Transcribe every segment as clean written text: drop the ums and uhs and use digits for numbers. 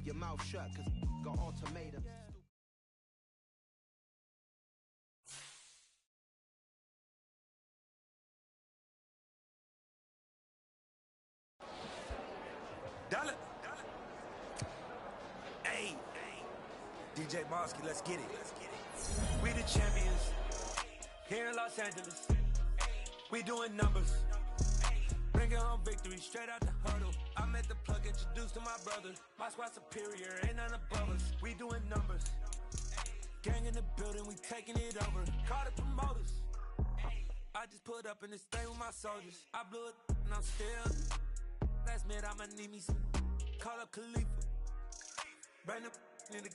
your mouth shut, cause got ultimatum. Dollar. Hey, DJ Mosky, let's get it. We the champions here in Los Angeles. We doing numbers. Bringing home victory straight out the huddle. I met the plug, introduced to my brother. My squad superior, ain't none above us. We doing numbers. Gang in the building, we taking it over. Call the promoters. I just put up in this thing with my soldiers. I blew it and I'm still. Last minute I'ma need me some. Call up Khalifa. Bring them in the.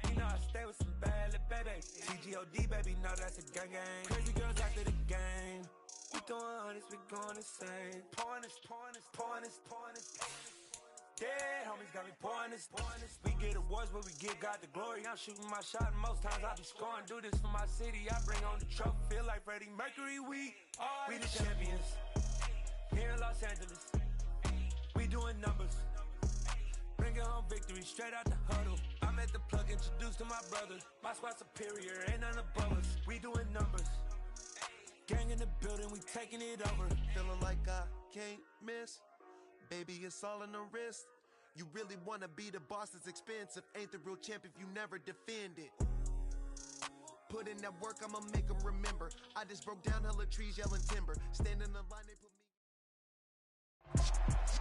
You know I stay with some bad little baby. TGOD baby, know that's a gang gang. Crazy girls after the game. We throwing hundreds, we going insane. Pouring this. Dead homies got me pouring this. We get awards, but we give God the glory. I'm shooting my shot, and most times I be scoring. Do this for my city, I bring on the trophy. Feel like Freddie Mercury, we the champions here in Los Angeles. We doing numbers. Bringing home victory straight out the huddle. I met the plug, introduced to my brother. My squad superior, ain't none above us. We doing numbers. Gang in the building, we taking it over. Feeling like I can't miss. Baby, it's all in the wrist. You really wanna be the boss, it's expensive. Ain't the real champ if you never defend it. Put in that work, I'ma make them remember. I just broke down hella trees, yelling timber. Stand in the line, they put me.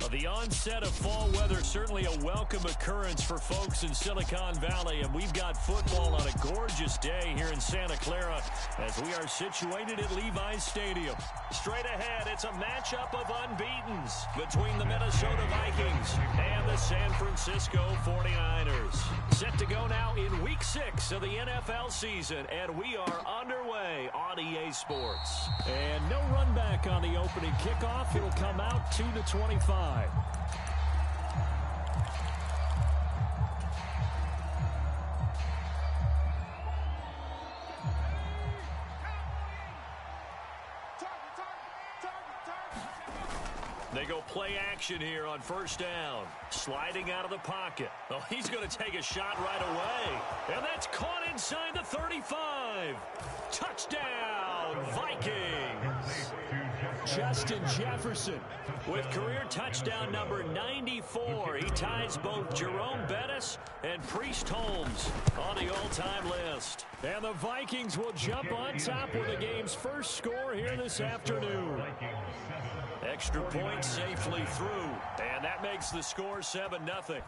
Well, the onset of fall weather, certainly a welcome occurrence for folks in Silicon Valley, and we've got football on a gorgeous day here in Santa Clara as we are situated at Levi's Stadium. Straight ahead, it's a matchup of unbeatens between the Minnesota Vikings and the San Francisco 49ers. Set to go now in Week 6 of the NFL season, and we are underway on EA Sports. And no run back on the opening kickoff. It'll come out 2-25. They go play action here on first down. Sliding out of the pocket. Oh, he's going to take a shot right away. And that's caught inside the 35. Touchdown, Vikings. Justin Jefferson with career touchdown number 94. He ties both Jerome Bettis and Priest Holmes on the all-time list. And the Vikings will jump on top with the game's first score here this afternoon. Extra point safely through, and that makes the score 7-0.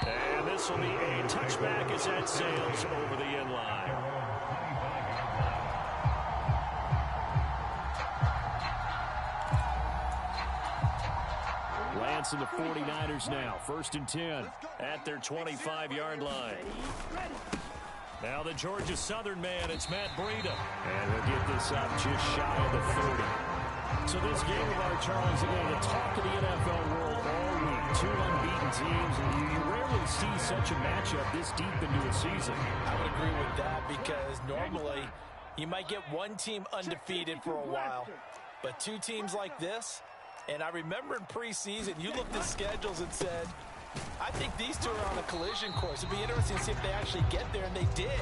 And this will be a touchback as that sails over the end line. Lance and the 49ers now, 1st and 10 at their 25-yard line. Now the Georgia Southern man, it's Matt Breida. And we'll get this up just shy of the 40. So this game of our Charles, again, the talk of the NFL world all week. Two unbeaten teams, and you rarely see such a matchup this deep into a season. I would agree with that because normally you might get one team undefeated for a while. But two teams like this, and I remember in preseason, you looked at schedules and said, I think these two are on a collision course. It'd be interesting to see if they actually get there, and they did.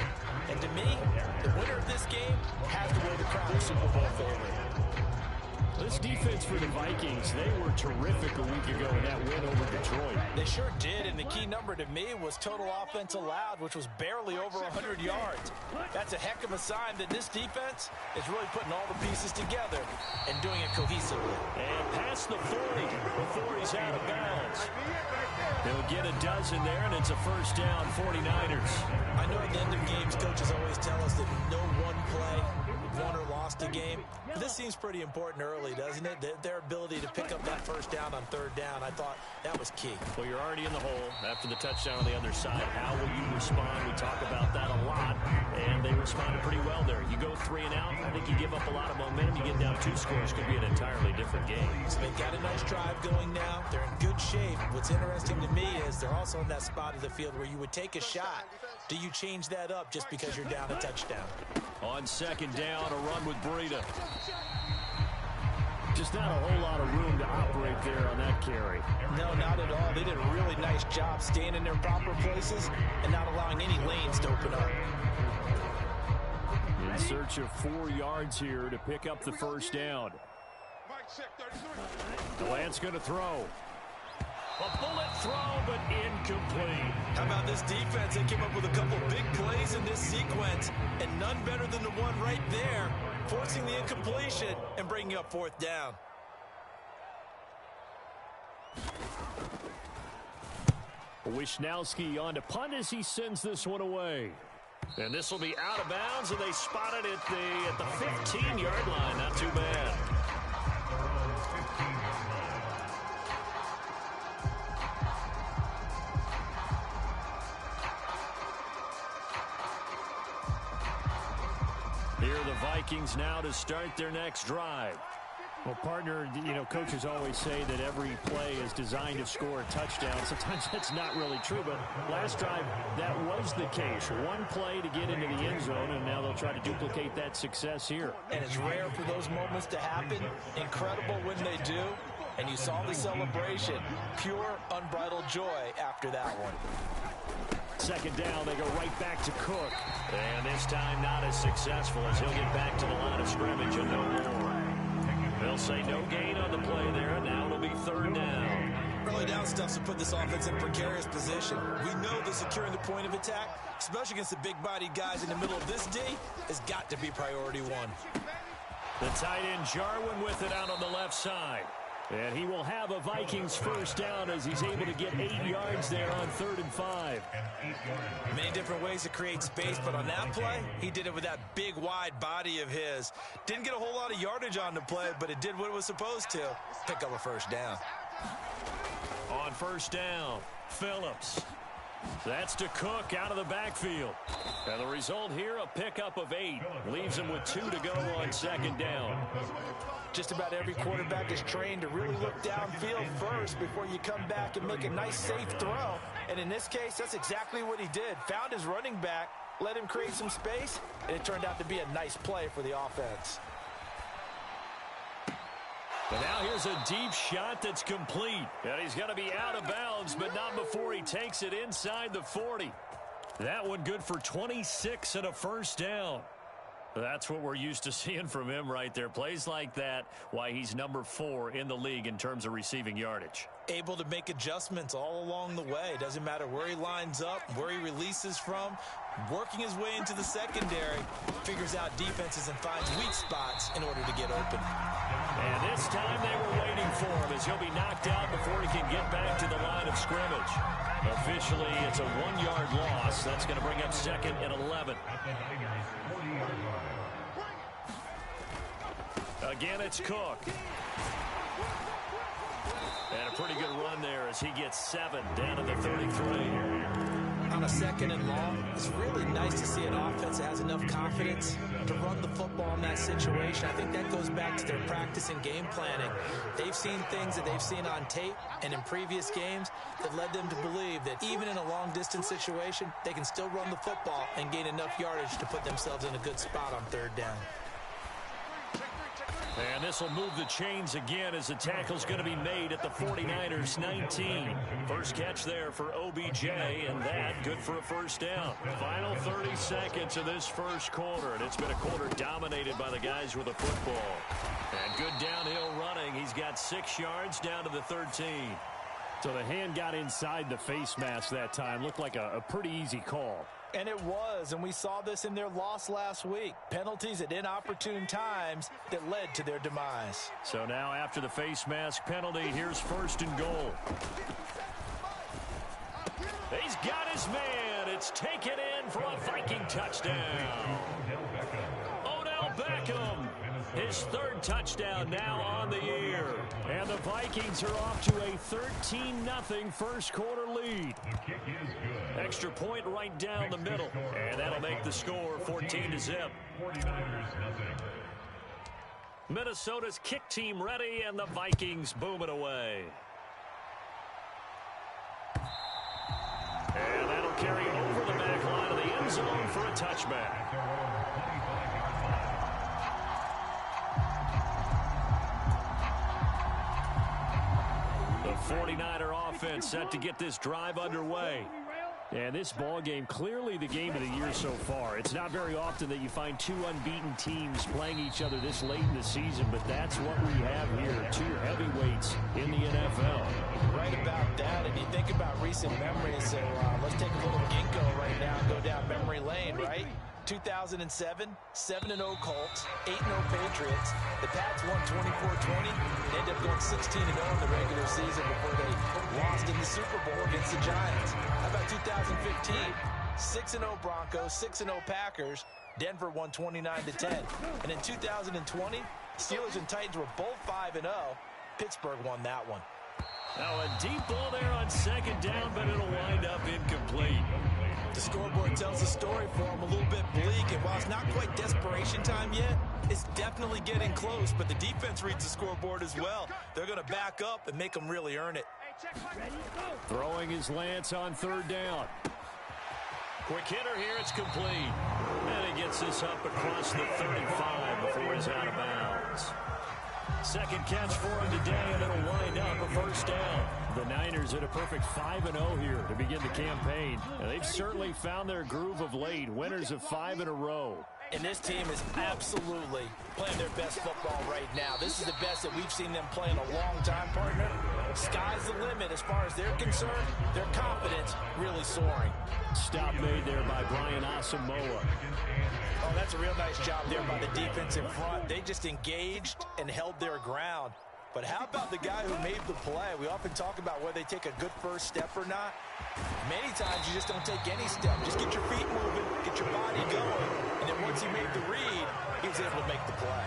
And to me, the winner of this game has to wear the crown of Super Bowl favorite. This defense for the Vikings, they were terrific a week ago in that win over Detroit. They sure did, and the key number to me was total offense allowed, which was barely over 100 yards. That's a heck of a sign that this defense is really putting all the pieces together and doing it cohesively. And past the 40 before he's out of bounds. They'll get a dozen there, and it's a first down, 49ers. I know at the end of games, coaches always tell us that no one play won or lost a game. But this seems pretty important early, doesn't it? Their ability to pick up that first down on third down, I thought that was key. Well, you're already in the hole after the touchdown on the other side. How will you respond? We talk about that a lot, and they responded pretty well there. You go 3 and out, I think you give up a lot of momentum. You get down 2 scores, could be an entirely different game. So they've got a nice drive going now. They're in good shape. What's interesting to me is they're also in that spot of the field where you would take a shot. Do you change that up just because you're down a touchdown? On second down, a run with Breida. Just not a whole lot of room to operate there on that carry. No, not at all. They did a really nice job staying in their proper places and not allowing any lanes to open up. In search of 4 yards here to pick up the first down. Delant's going to throw. A bullet throw, but incomplete. How about this defense? They came up with a couple big plays in this sequence, and none better than the one right there, forcing the incompletion and bringing up 4th down. Wisnowski on to punt as he sends this one away. And this will be out of bounds, and they spot it at the 15-yard line. Not too bad. Here are the Vikings now to start their next drive. Well, partner, coaches always say that every play is designed to score a touchdown. Sometimes that's not really true, but last drive, that was the case. One play to get into the end zone, and now they'll try to duplicate that success here. And it's rare for those moments to happen. Incredible when they do. And you saw the celebration. Pure, unbridled joy after that one. 2nd down, they go right back to Cook. And this time not as successful as he'll get back to the line of scrimmage and no more. They'll say no gain on the play there, and now it'll be 3rd down. Early down stuff to put this offense in precarious position. We know that securing the point of attack, especially against the big-bodied guys in the middle of this D, has got to be priority 1. The tight end Jarwin with it out on the left side. And he will have a Vikings first down as he's able to get 8 yards there on 3rd and 5. Many different ways to create space, but on that play, he did it with that big, wide body of his. Didn't get a whole lot of yardage on the play, but it did what it was supposed to. Pick up a first down. On 1st down, Phillips. That's to Cook out of the backfield. And the result here, a pickup of 8. Leaves him with 2 to go on 2nd down. Just about every quarterback is trained to really look downfield first before you come back and make a nice, safe throw. And in this case, that's exactly what he did. Found his running back, let him create some space, and it turned out to be a nice play for the offense. But now here's a deep shot that's complete. And he's going to be out of bounds, but not before he takes it inside the 40. That one good for 26 and a first down. That's what we're used to seeing from him right there. Plays like that, why he's number 4 in the league in terms of receiving yardage. Able to make adjustments all along the way. Doesn't matter where he lines up, where he releases from. Working his way into the secondary, figures out defenses and finds weak spots in order to get open. And this time they were waiting for him as he'll be knocked out before he can get back to the line of scrimmage. Officially, it's a 1-yard loss. That's going to bring up 2nd and 11. Again, it's Cook. And a pretty good run there as he gets 7 down to the 33. On a 2nd and long, it's really nice to see an offense that has enough confidence to run the football in that situation. I think that goes back to their practice and game planning. They've seen things that they've seen on tape and in previous games that led them to believe that even in a long-distance situation, they can still run the football and gain enough yardage to put themselves in a good spot on 3rd down. And this will move the chains again as the tackle's going to be made at the 49ers 19. First catch there for OBJ, and that good for a first down. Final 30 seconds of this first quarter, and it's been a quarter dominated by the guys with the football. And good downhill running. He's got 6 yards down to the 13. So the hand got inside the face mask that time. Looked like a pretty easy call. And it was, and we saw this in their loss last week. Penalties at inopportune times that led to their demise. So now after the face mask penalty, here's 1st and goal. He's got his man. It's taken in for a Viking touchdown. Odell Beckham, his 3rd touchdown now on the year. And the Vikings are off to a 13-0 first quarter lead. Extra point right down the middle. And that'll make the score 14-0. Minnesota's kick team ready, and the Vikings booming away. And that'll carry over the back line of the end zone for a touchback. 49er offense set to get this drive underway. And this ball game, clearly the game of the year so far. It's not very often that you find two unbeaten teams playing each other this late in the season, but that's what we have here, two heavyweights in the NFL. Right about that, and you think about recent memories, so let's take a little ginkgo right now and go down memory lane, right? 2007, 7-0 Colts, 8-0 Patriots. The Pats won 24-20. They ended up going 16-0 in the regular season before they lost in the Super Bowl against the Giants. How about 2015? 6-0 Broncos, 6-0 Packers. Denver won 29-10. And in 2020, Steelers and Titans were both 5-0. Pittsburgh won that one. Now a deep ball there on second down, but it'll wind up incomplete. The scoreboard tells the story for them, a little bit bleak, and while it's not quite desperation time yet, it's definitely getting close, but the defense reads the scoreboard as well. They're going to back up and make them really earn it. Throwing his Lance on third down. Quick hitter here, it's complete. And he gets this up across the 35 before he's out of bounds. Second catch for him today, and it'll wind up a first down. The Niners at a perfect 5-0 here to begin the campaign. And they've certainly found their groove of late, winners of 5 in a row. And this team is absolutely playing their best football right now. This is the best that we've seen them play in a long time, partner. Sky's the limit as far as they're concerned. Their confidence really soaring. Stop made there by Brian Asamoah. Oh, that's a real nice job there by the defense in front. They just engaged and held their ground. But how about the guy who made the play? We often talk about whether they take a good first step or not. Many times you just don't take any step. Just get your feet moving, get your body going, and then once he made the read, he was able to make the play.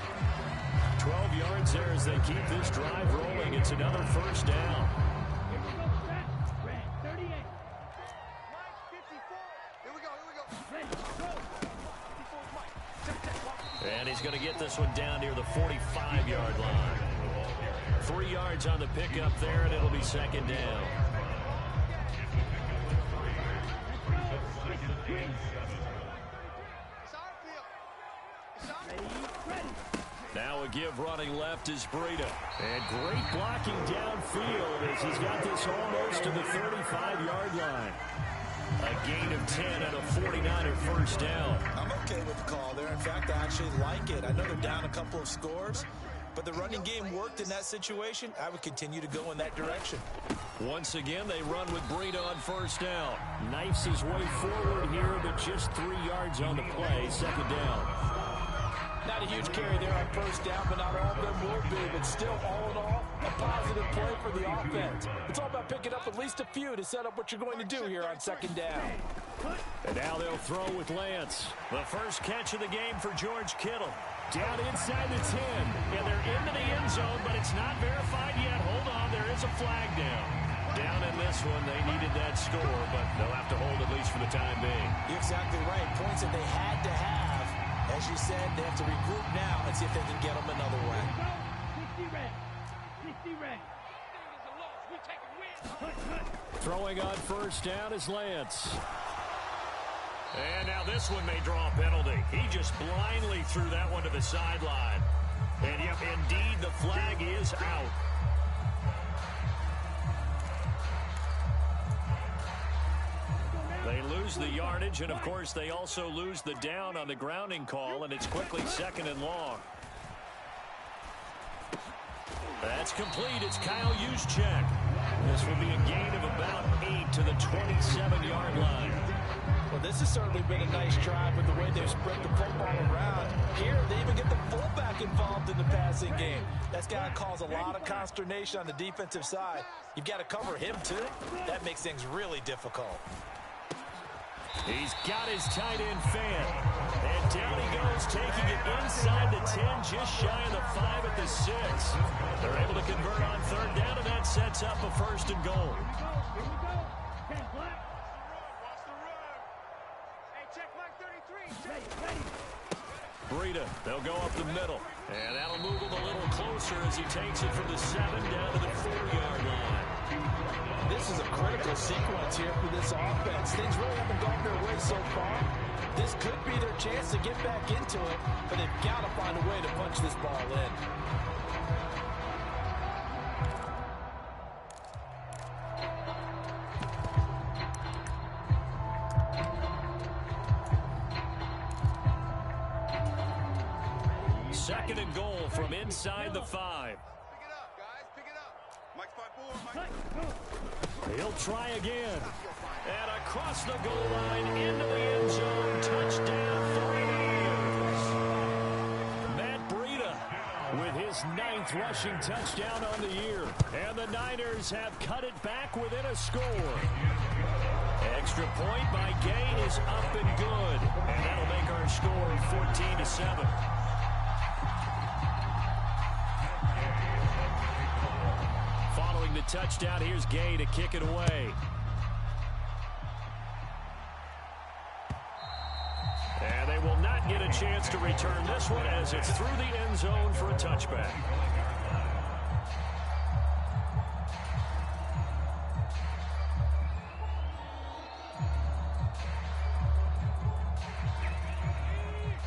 12 yards there as they keep this drive rolling. It's another first down. And he's going to get this one down near the 45-yard line. 3 yards on the pickup there, and it'll be second down. Now a give running left is Breida. And great blocking downfield as he's got this almost to the 35-yard line. A gain of 10 and a 49er first down. I'm okay with the call there. In fact, I actually like it. I know they're down a couple of scores, but the running game worked in that situation. I would continue to go in that direction. Once again, they run with Breida on first down. Knifes his way forward here, but just 3 yards on the play. Second down. Not a huge carry there on first down, but not all of them will be. But still, all in all, a positive play for the offense. It's all about picking up at least a few to set up what you're going to do here on second down. And now they'll throw with Lance. The first catch of the game for George Kittle. Down inside the 10, and they're into the end zone, but it's not verified yet. Hold on, there is a flag down. Down in this one, they needed that score, but they'll have to hold at least for the time being. You're exactly right. Points that they had to have. As you said, they have to regroup now and see if they can get them another way. Throwing on first down is Lance. And now this one may draw a penalty. He just blindly threw that one to the sideline. And yep, indeed, the flag is out. They lose the yardage, and of course they also lose the down on the grounding call, and it's quickly second and long. That's complete. It's Kyle Juszczyk. This will be a gain of about 8 to the 27-yard line. Well, this has certainly been a nice drive with the way they've spread the football around. Here, they even get the fullback involved in the passing game. That's got to cause a lot of consternation on the defensive side. You've got to cover him, too. That makes things really difficult. He's got his tight end fan. And down he goes, taking it inside the 10, just shy of the 5 at the 6. They're able to convert on third down, and that sets up a first and goal. Breida, they'll go up the middle. And that'll move him a little closer as he takes it from the 7 down to the 4-yard line. This is a critical sequence here for this offense. Things really haven't gone their way so far. This could be their chance to get back into it, but they've got to find a way to punch this ball in. Second and goal from inside the 5. Pick it up, guys. Pick it up. Mike's 5-4. He'll try again. And across the goal line into the end zone. Touchdown 49ers. Matt Breida with his 9th rushing touchdown on the year. And the Niners have cut it back within a score. Extra point by Gain is up and good. And that'll make our score 14-7. Following the touchdown, here's Gay to kick it away. And they will not get a chance to return this one as it's through the end zone for a touchback.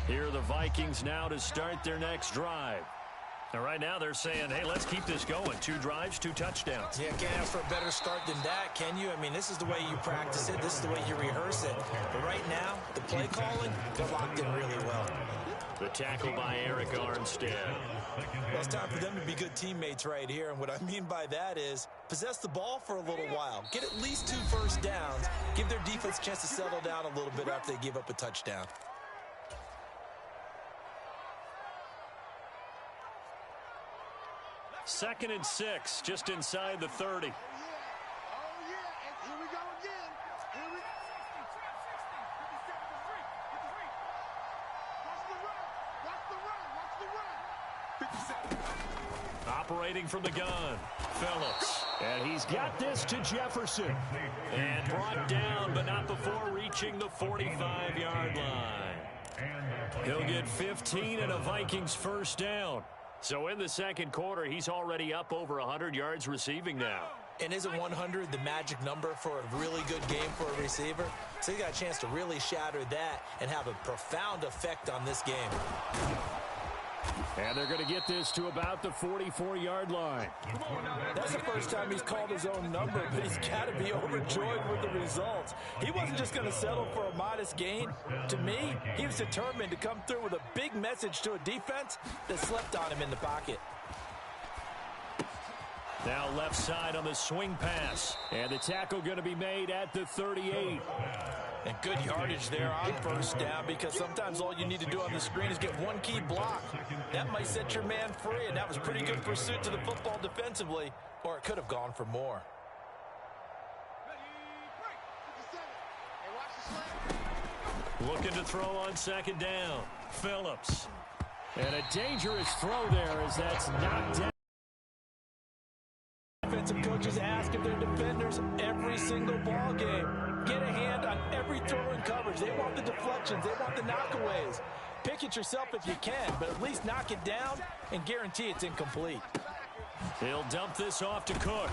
Here are the Vikings now to start their next drive. And right now they're saying, hey, let's keep this going. 2 drives, 2 touchdowns. Yeah, can't ask for a better start than that, can you? I mean, this is the way you practice it. This is the way you rehearse it. But right now, the play calling, they're locked in really well. The tackle by Eric Armstead. Well, it's time for them to be good teammates right here. And what I mean by that is possess the ball for a little while. Get at least 2 first downs. Give their defense a chance to settle down a little bit after they give up a touchdown. Second and 6, just inside the 30. Oh, yeah. And here we go again. Here we go. Watch the run. Watch the run. Operating from the gun, Phillips. And he's got this to Jefferson. And brought down, but not before reaching the 45-yard line. He'll get 15 and a Vikings first down. So in the second quarter, he's already up over 100 yards receiving now. And isn't 100 the magic number for a really good game for a receiver? So he got a chance to really shatter that and have a profound effect on this game. And they're going to get this to about the 44-yard line. That's the first time he's called his own number, but he's got to be overjoyed with the results. He wasn't just going to settle for a modest gain. To me, he was determined to come through with a big message to a defense that slept on him in the pocket. Now left side on the swing pass. And the tackle going to be made at the 38. And good yardage there on first down, because sometimes all you need to do on the screen is get one key block. That might set your man free, and that was pretty good pursuit to the football defensively, or it could have gone for more. Looking to throw on second down. Phillips. And a dangerous throw there as that's knocked down. Defensive coaches ask of their defenders every single ball game. Get a hand on every throw in coverage. They want the deflections. They want the knockaways. Pick it yourself if you can, but at least knock it down and guarantee it's incomplete. He'll dump this off to Cook.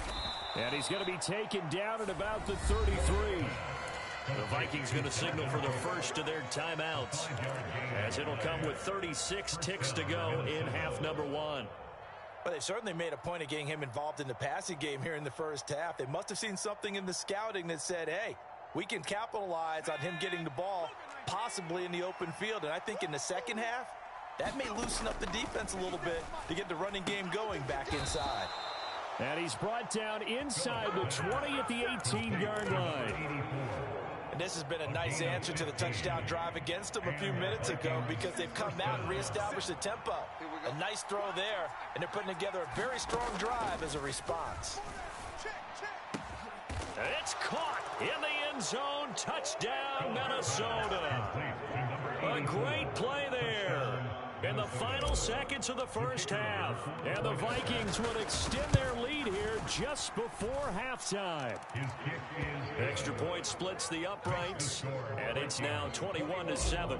And he's going to be taken down at about the 33. The Vikings going to signal for the first of their timeouts, as it'll come with 36 ticks to go in half number 1. Well, they certainly made a point of getting him involved in the passing game here in the first half. They must have seen something in the scouting that said, hey, we can capitalize on him getting the ball possibly in the open field. And I think in the second half, that may loosen up the defense a little bit to get the running game going back inside. And he's brought down inside the 20 at the 18-yard line. And this has been a nice answer to the touchdown drive against them a few minutes ago, because they've come out and reestablished the tempo. A nice throw there, and they're putting together a very strong drive as a response. It's caught in the end zone. Touchdown, Minnesota. A great play there in the final seconds of the first half. And the Vikings will extend their lead here just before halftime. Extra point splits the uprights, and it's now 21-7.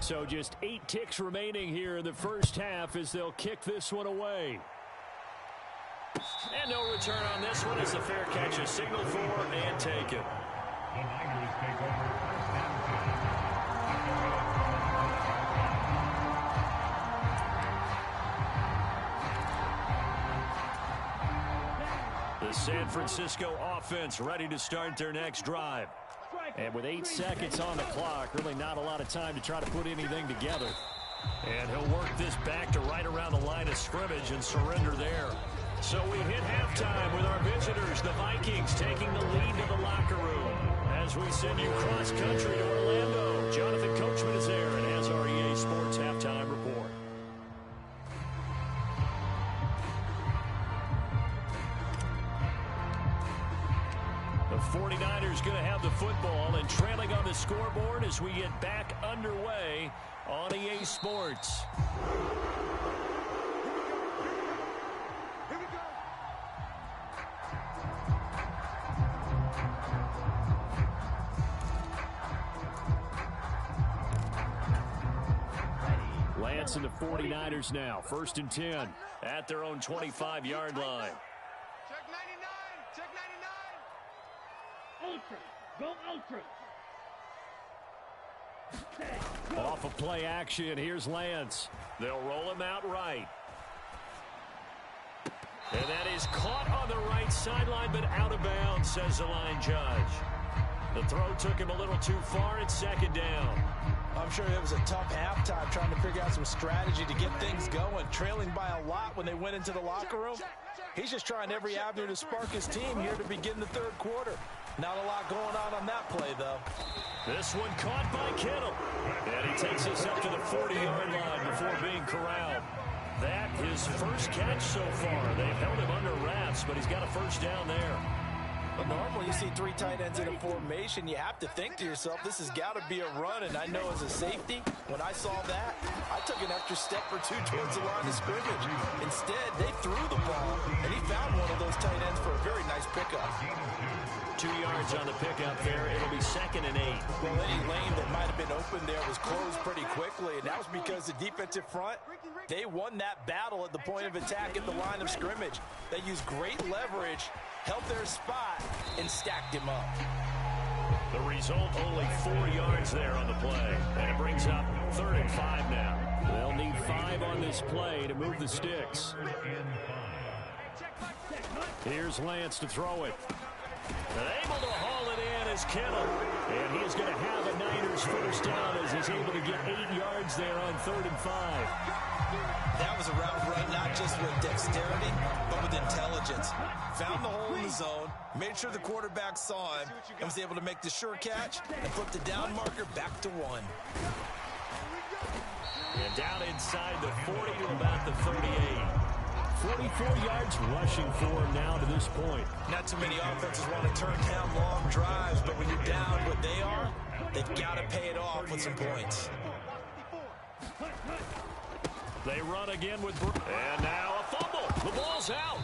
So just 8 ticks remaining here in the first half as they'll kick this one away. And no return on this one as the fair catch is signaled for and taken. The San Francisco offense ready to start their next drive. And with 8 seconds on the clock, really not a lot of time to try to put anything together. And he'll work this back to right around the line of scrimmage and surrender there. So we hit halftime with our visitors, the Vikings, taking the lead to the locker room. As we send you cross-country to Orlando, Jonathan Coachman is there and has our EA Sports halftime report. The 49ers going to have the football and trailing on the scoreboard as we get back underway on EA Sports. Lance and the 49ers now, 1st and 10 at their own 25-yard line. Check 99. Check 99. Ultra. Go Ultra. Off of play action, here's Lance. They'll roll him out right. And that is caught on the right sideline, but out of bounds, says the line judge. The throw took him a little too far. It's 2nd down. I'm sure it was a tough halftime trying to figure out some strategy to get things going, trailing by a lot when they went into the locker room. He's just trying every avenue to spark his team here to begin the 3rd quarter. Not a lot going on that play, though. This one caught by Kittle. And he takes us up to the 40-yard line before being corralled. That his first catch so far. They've held him under wraps, but he's got a 1st down there. But normally you see 3 tight ends in a formation, you have to think to yourself, this has got to be a run. And I know as a safety, when I saw that, I took an extra step or 2 towards the line of scrimmage. Instead, they threw the ball, and he found one of those tight ends for a very nice pickup. 2 yards on the pickup there. It'll be 2nd and 8. Well, any lane that might have been open there was closed pretty quickly, and that was because the defensive front, they won that battle at the point of attack at the line of scrimmage. They used great leverage, held their spot, and stacked him up. The result, only 4 yards there on the play. And it brings up 3rd and 5 now. They'll need 5 on this play to move the sticks. Here's Lance to throw it. And able to haul it in is Kittle. And he is going to have a Niners 1st down as he's able to get 8 yards there on 3rd and 5. That was a route run not just with dexterity, but with intelligence. Found the hole in the zone, made sure the quarterback saw him, and was able to make the sure catch and flip the down marker back to 1. And down inside the 40 to about the 38. 44 yards rushing for him now to this point. Not too many offenses want to turn down long drives, but when you're down what they are, they've got to pay it off with some points. They run again with and now a fumble. The ball's out.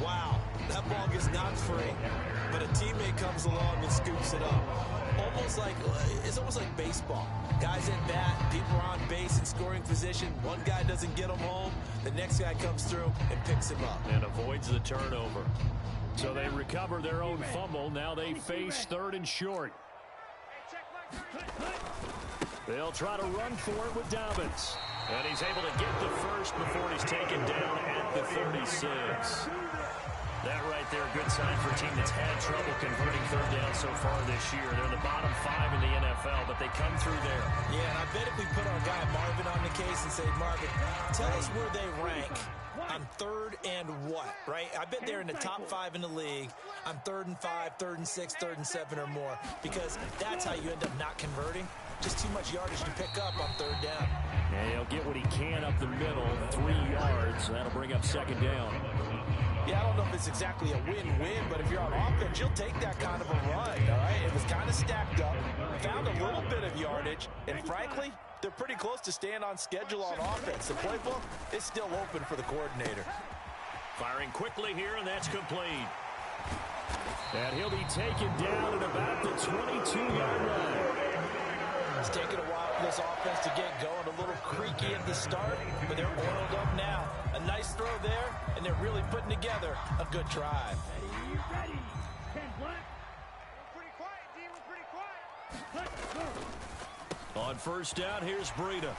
Wow, that ball gets knocked free, but a teammate comes along and scoops it up. It's almost like baseball. Guys at bat, people are on base in scoring position. One guy doesn't get them home. The next guy comes through and picks him up. And avoids the turnover. So they recover their own fumble. Now they face 3rd and short. They'll try to run for it with Dobbins. And he's able to get the 1st before he's taken down at the 36. That right there, a good sign for a team that's had trouble converting 3rd down so far this year. They're in the bottom 5 in the NFL, but they come through there. Yeah, and I bet if we put our guy Marvin on the case and say, Marvin, tell us where they rank on 3rd and what, right? I bet they're in the top 5 in the league on 3rd and 5, 3rd and 6, 3rd and 7 or more, because that's how you end up not converting. Just too much yardage to pick up on 3rd down. And he'll get what he can up the middle, 3 yards. That'll bring up 2nd down. Yeah, I don't know if it's exactly a win-win, but if you're on offense, you'll take that kind of a run, all right? It was kind of stacked up, found a little bit of yardage, and frankly, they're pretty close to staying on schedule on offense. The playbook is still open for the coordinator. Firing quickly here, and that's complete. And he'll be taken down at about the 22-yard line. It's taken a while for this offense to get going. A little creaky at the start, but they're oiled up now. A nice throw there, and they're really putting together a good drive. Ready. 10 black. We're pretty quiet, D. We're pretty quiet. On 1st down, here's Breida.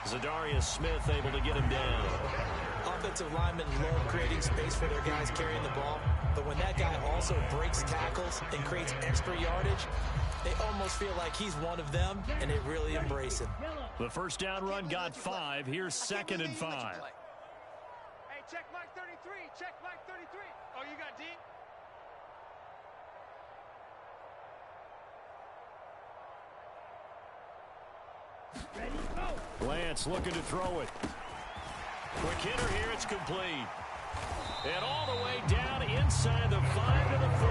Zadarius Smith able to get him down. Offensive linemen love creating space for their guys carrying the ball, but when that guy also breaks tackles and creates extra yardage, they almost feel like he's one of them, and they really embrace him. The first down run got 5. Here's 2nd and 5. Hey, check Mike 33. Check Mike 33. Oh, you got D? Ready, go. Lance looking to throw it. Quick hitter here, it's complete. And all the way down inside the 5 to the 4.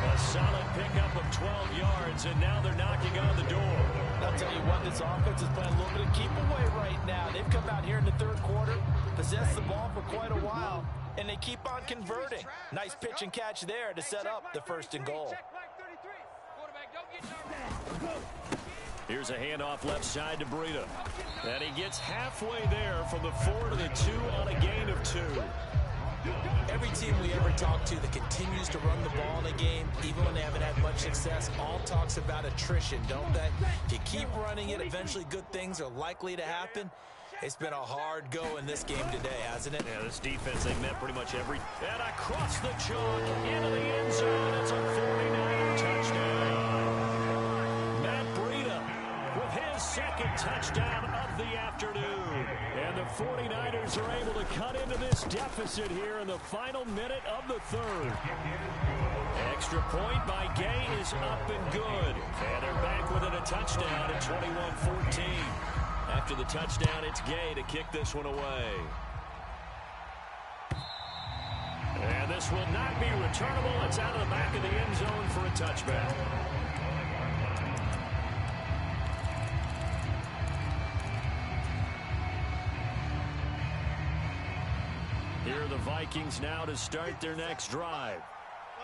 A solid pickup of 12 yards, and now they're knocking on the door. I'll tell you what, this offense is playing a little bit of keep away right now. They've come out here in the third quarter, possessed the ball for quite a while, and they keep on converting. Nice pitch and catch there to set up the 1st and goal. Check Mike 33. Quarterback, don't get nervous. Here's a handoff left side to Breida. And he gets halfway there from the 4 to the 2 on a gain of 2. Every team we ever talk to that continues to run the ball in a game, even when they haven't had much success, all talks about attrition, don't they? If you keep running it, eventually good things are likely to happen. It's been a hard go in this game today, hasn't it? Yeah, this defense, they met pretty much every... And across the chalk into the end zone. It's a 49er touchdown. Matt Breida with his 2nd touchdown of the afternoon. And the 49ers are able to cut into this deficit here in the final minute of the 3rd. Extra point by Gay is up and good. And they're back within a touchdown at 21-14. After the touchdown, it's Gay to kick this one away. And this will not be returnable. It's out of the back of the end zone for a touchback. Here are the Vikings now to start their next drive.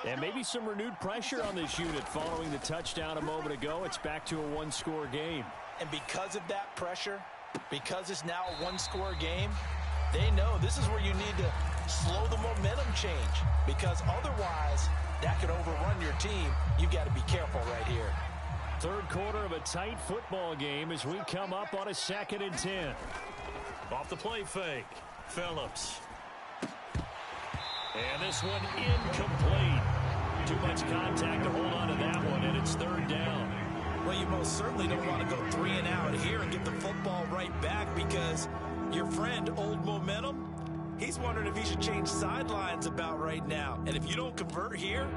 And maybe some renewed pressure on this unit following the touchdown a moment ago. It's back to a 1-score game. And because of that pressure, because it's now a 1-score game, they know this is where you need to slow the momentum change, because otherwise that could overrun your team. You've got to be careful right here. 3rd quarter of a tight football game as we come up on a 2nd and 10. Off the play fake, Phillips. And this one incomplete. Too much contact to hold on to that one, and it's 3rd down. Well, you most certainly don't want to go 3 and out here and get the football right back, because your friend, Old Momentum, he's wondering if he should change sidelines about right now. And if you don't convert here,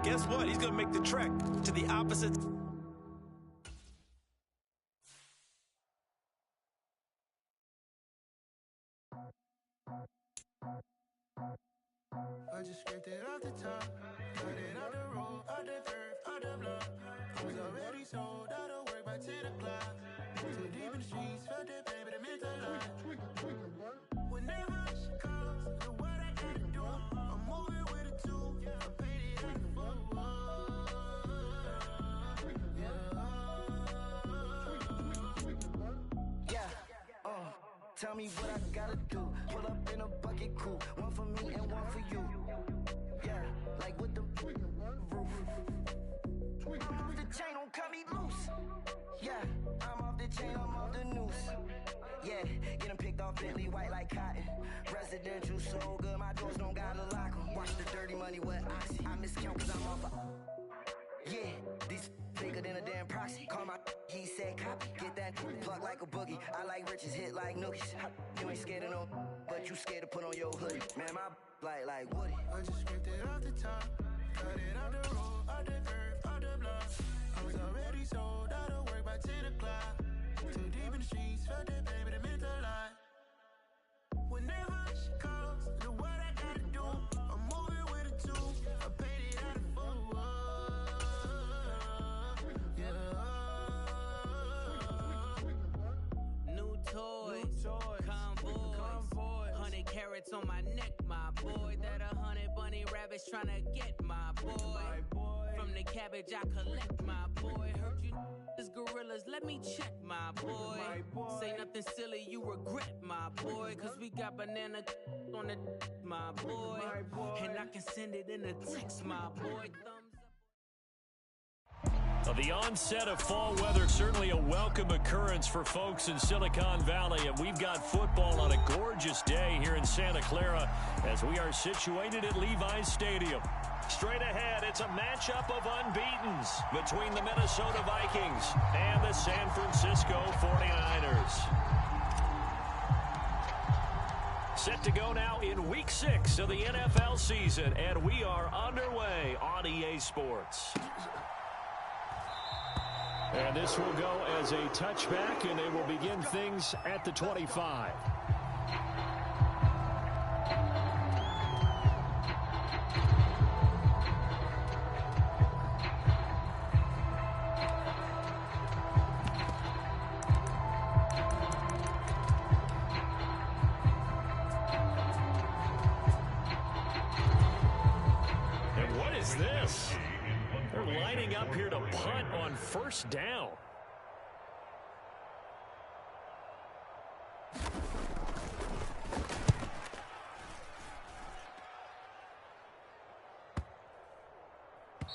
guess what? He's going to make the trek to the opposite. I just scraped it off the top, cut it out the road, out the dirt, out the block. I was already sold out of work by 10 o'clock. Too deep in the streets, felt that baby, that meant a lot. Whenever she calls, do what I gotta do. I'm moving with a 2, I paid it out the book. Tell me what I gotta do. Pull up in a bucket coupe, one for me and one for you. Yeah, like with the roof. I'm off the chain, don't cut me loose. Yeah, I'm off the chain, I'm off the noose. Yeah, getting picked off Bentley white like cotton. Residential so good, my doors don't gotta lock 'em. Watch the dirty money with Oxy. I miscount cause I'm off a... Yeah, these bigger than a damn proxy. Call my he said copy. Get that plug like a boogie. I like riches, hit like nookies. You ain't scared of no, but you scared to put on your hoodie. Man, my like Woody. I just scraped it off the top, cut it out the road, out the dirt, out the block. I was already sold out of work by 10 o'clock. Too deep in the streets, felt that baby, that meant a lot. Whenever she calls, do what I gotta do. I'm moving with a 2, I paid it out of full. New toys, convoys, 100 carats on my neck, my boy. That 100 bunny rabbits tryna get my boy. From the cabbage I collect, my boy. Heard you is gorillas, let me check, my boy. Say nothing silly, you regret, my boy. Cause we got banana on the my boy. And I can send it in a text, my boy. Thumbs up. The onset of fall weather, certainly a welcome occurrence for folks in Silicon Valley, and we've got football on a gorgeous day here in Santa Clara as we are situated at Levi's Stadium. Straight ahead, it's a matchup of unbeatens between the Minnesota Vikings and the San Francisco 49ers. Set to go now in Week 6 of the NFL season, and we are underway on EA Sports. And this will go as a touchback, and they will begin things at the 25. And what is this? They're lining up here to punt on first down.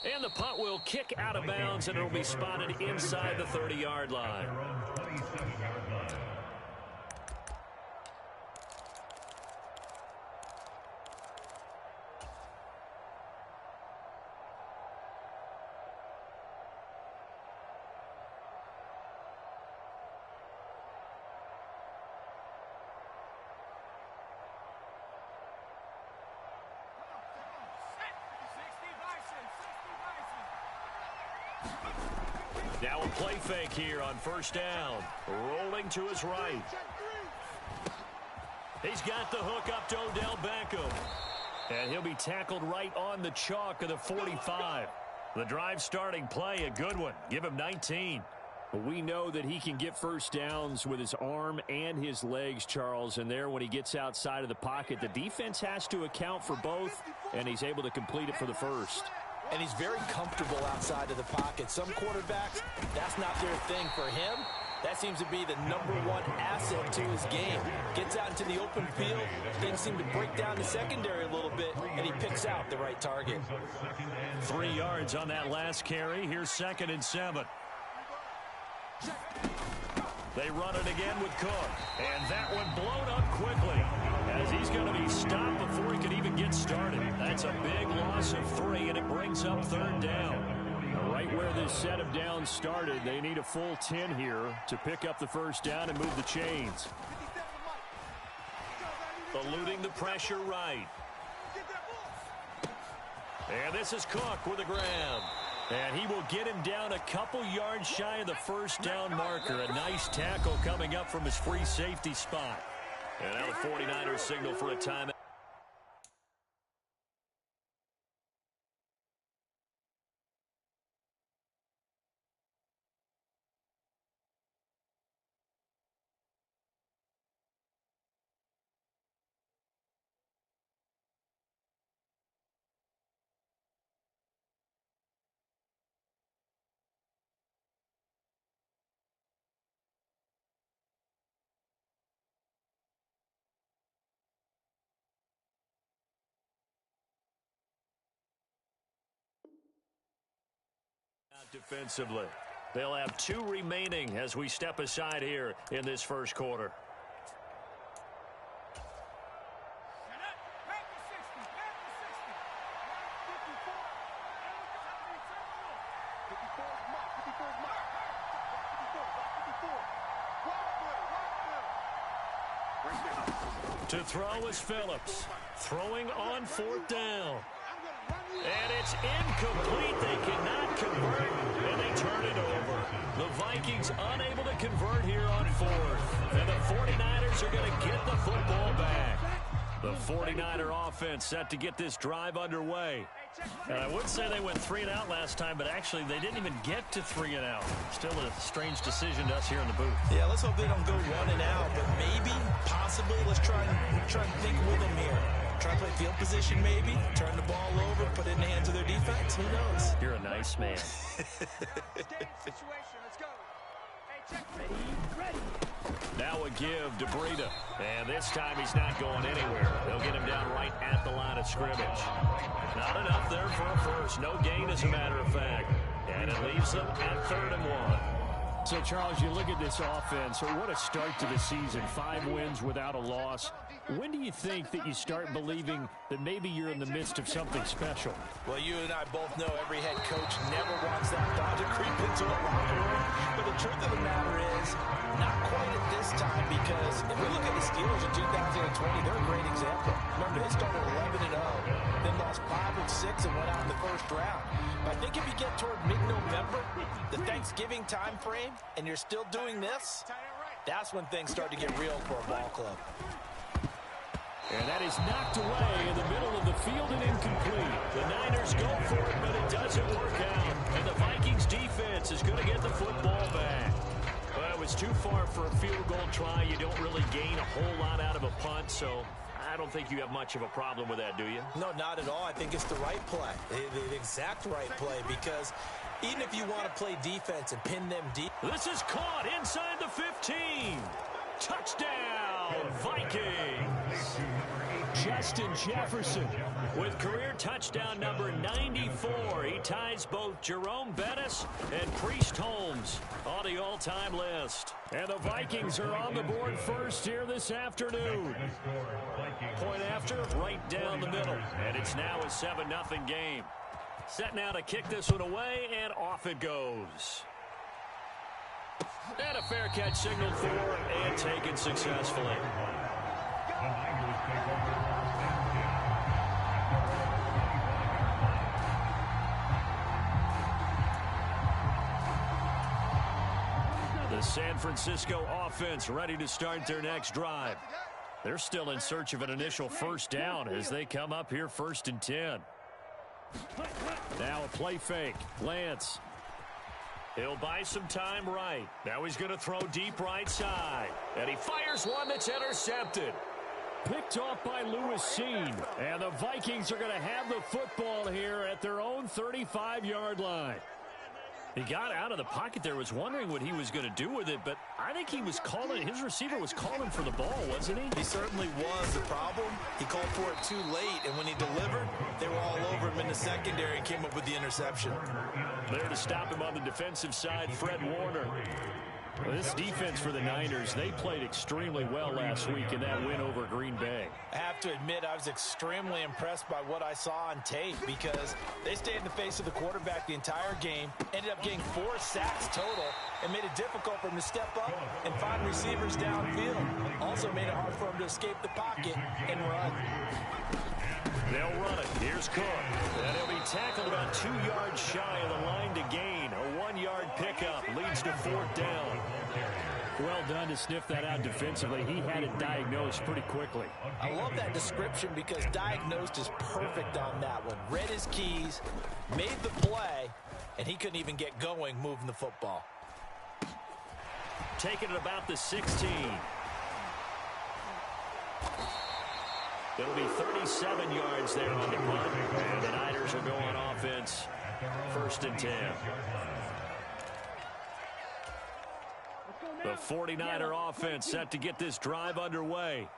And the punt will kick out of bounds, and it will be spotted inside the 30-yard line. Now a play fake here on first down. Rolling to his right. He's got the hook up to Odell Beckham. And he'll be tackled right on the chalk of the 45. The drive starting play, a good one. Give him 19. We know that he can get first downs with his arm and his legs, Charles. And there, when he gets outside of the pocket, the defense has to account for both, and he's able to complete it for the first. And he's very comfortable outside of the pocket. Some quarterbacks, that's not their thing. For him, that seems to be the #1 asset to his game. Gets out into the open field, things seem to break down the secondary a little bit, and he picks out the right target. 3 yards on that last carry. Here's 2nd and 7. They run it again with Cook, and that one blown up quickly as he's going to be stopped before he could even get started. That's a big loss of 3, and it brings up 3rd down. Right where this set of downs started, they need a full 10 here to pick up the first down and move the chains. Eluding the pressure right. And this is Cook with a grab. And he will get him down a couple yards shy of the first down marker. A nice tackle coming up from his free safety spot. And now the 49ers signal for a timeout. Defensively. They'll have 2 remaining as we step aside here in this first quarter. To throw is Phillips. Throwing on 4th down. And it's incomplete. They cannot convert, and they turn it over. The Vikings unable to convert here on 4th. And the 49ers are going to get the football back. The 49er offense set to get this drive underway. And I would say they went 3 and out last time, but actually they didn't even get to 3 and out. Still a strange decision to us here in the booth. Yeah, let's hope they don't go 1 and out, but maybe, possibly, let's try and think with them here. Try to play field position maybe, turn the ball over, put it in the hands of their defense. Who knows? You're a nice man. Now a give to Breida. And this time he's not going anywhere. They'll get him down right at the line of scrimmage. Not enough there for a first. No gain, as a matter of fact. And it leaves them at 3rd and 1. So, Charles, you look at this offense, what a start to the season. 5 wins without a loss. When do you think that you start believing that maybe you're in the midst of something special? Well, you and I both know every head coach never wants that thought to creep into a locker room. But the truth of the matter is, not quite at this time, because if we look at the Steelers in 2020, they're a great example. Remember, they started 11-0, then lost 5 of 6 and went out in the first round. But I think if you get toward mid-November, the Thanksgiving time frame, and you're still doing this, that's when things start to get real for a ball club. And that is knocked away in the middle of the field and incomplete. The Niners go for it, but it doesn't work out. And the Vikings defense is going to get the football back. Well, it was too far for a field goal try. You don't really gain a whole lot out of a punt, so I don't think you have much of a problem with that, do you? No, not at all. I think it's the right play, the exact right play, because even if you want to play defense and pin them deep. This is caught inside the 15. Touchdown, Vikings. Justin Jefferson with career touchdown number 94. He ties both Jerome Bettis and Priest Holmes on the all-time list. And the Vikings are on the board first here this afternoon. Point after, right down the middle. And it's now a 7-0 game. Set now to kick this one away, and off it goes. And a fair catch signaled for and taken successfully. The San Francisco offense ready to start their next drive. They're still in search of an initial first down as they come up here 1st and 10. Now a play fake. Lance. He'll buy some time right. Now he's going to throw deep right side. And he fires one that's intercepted. Picked off by Lewis Seen. And the Vikings are going to have the football here at their own 35-yard line. He got out of the pocket there, was wondering what he was going to do with it, but I think he was calling, his receiver was calling for the ball, wasn't he? He certainly was. The problem, he called for it too late, and when he delivered, they were all over him in the secondary and came up with the interception. There to stop him on the defensive side, Fred Warner. Well, this defense for the Niners, they played extremely well last week in that win over Green Bay. I have to admit, I was extremely impressed by what I saw on tape because they stayed in the face of the quarterback the entire game, ended up getting 4 sacks total, and made it difficult for him to step up and find receivers downfield. Also made it hard for him to escape the pocket and run. They'll run it. Here's Cook. And he'll be tackled about 2 yards shy of the line to gain. A 1-yard pickup leads to 4th down. Well done to sniff that out defensively. He had it diagnosed pretty quickly. I love that description because diagnosed is perfect on that one. Read his keys, made the play, and he couldn't even get going moving the football. Taking it about the 16. It'll be 37 yards there on the punt. And the Niners will go on offense. 1st and 10. The 49er offense set to get this drive underway.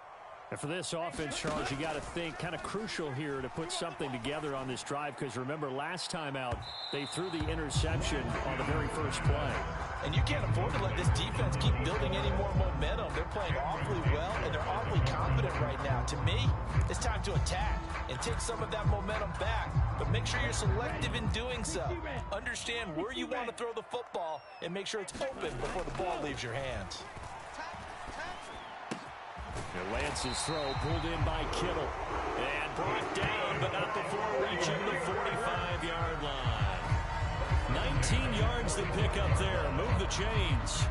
And for this offense, Charles, you got to think kind of crucial here to put something together on this drive because remember last time out they threw the interception on the very first play. And you can't afford to let this defense keep building any more momentum. They're playing awfully well, and they're awfully confident right now. To me, it's time to attack and take some of that momentum back. But make sure you're selective in doing so. Understand where you want to throw the football and make sure it's open before the ball leaves your hands. And Lance's throw pulled in by Kittle. And brought down, but not before reaching the 45-yard line. 19 yards to pick up there. Move the chains.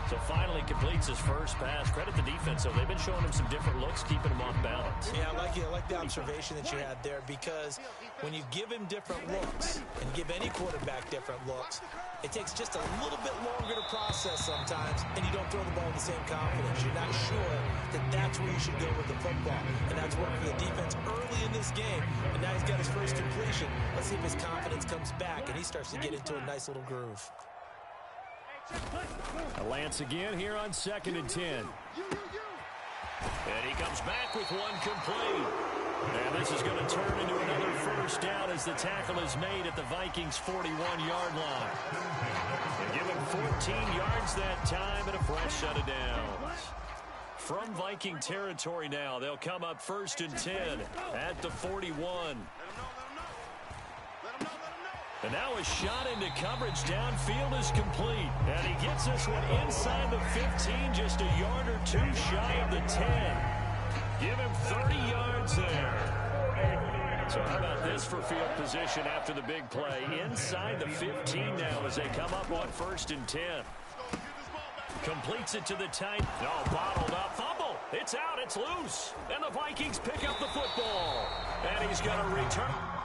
So finally completes his first pass. Credit the defense, though. They've been showing him some different looks, keeping him off balance. Yeah, I like the observation that you had there because when you give him different looks and give any quarterback different looks, it takes just a little bit longer to process sometimes, and you don't throw the ball with the same confidence. You're not sure that that's where you should go with the football, and that's worked for the defense early in this game, and now he's got his first completion. Let's see if his confidence comes back, and he starts to get into a nice little groove. Lance again here on 2nd and 10. And he comes back with one complete. And this is going to turn into another first down as the tackle is made at the Vikings' 41-yard line. They give him 14 yards that time and a fresh set of downs. From Viking territory now, they'll come up 1st and 10 at the 41. And now a shot into coverage downfield is complete. And he gets this one inside the 15, just a yard or two shy of the 10. Give him 30 yards there. So how about this for field position after the big play? Inside the 15 now as they come up on 1st and 10. Completes it to the tight. Oh, bottled up. Fumble. It's out. It's loose. And the Vikings pick up the football. And he's going to return.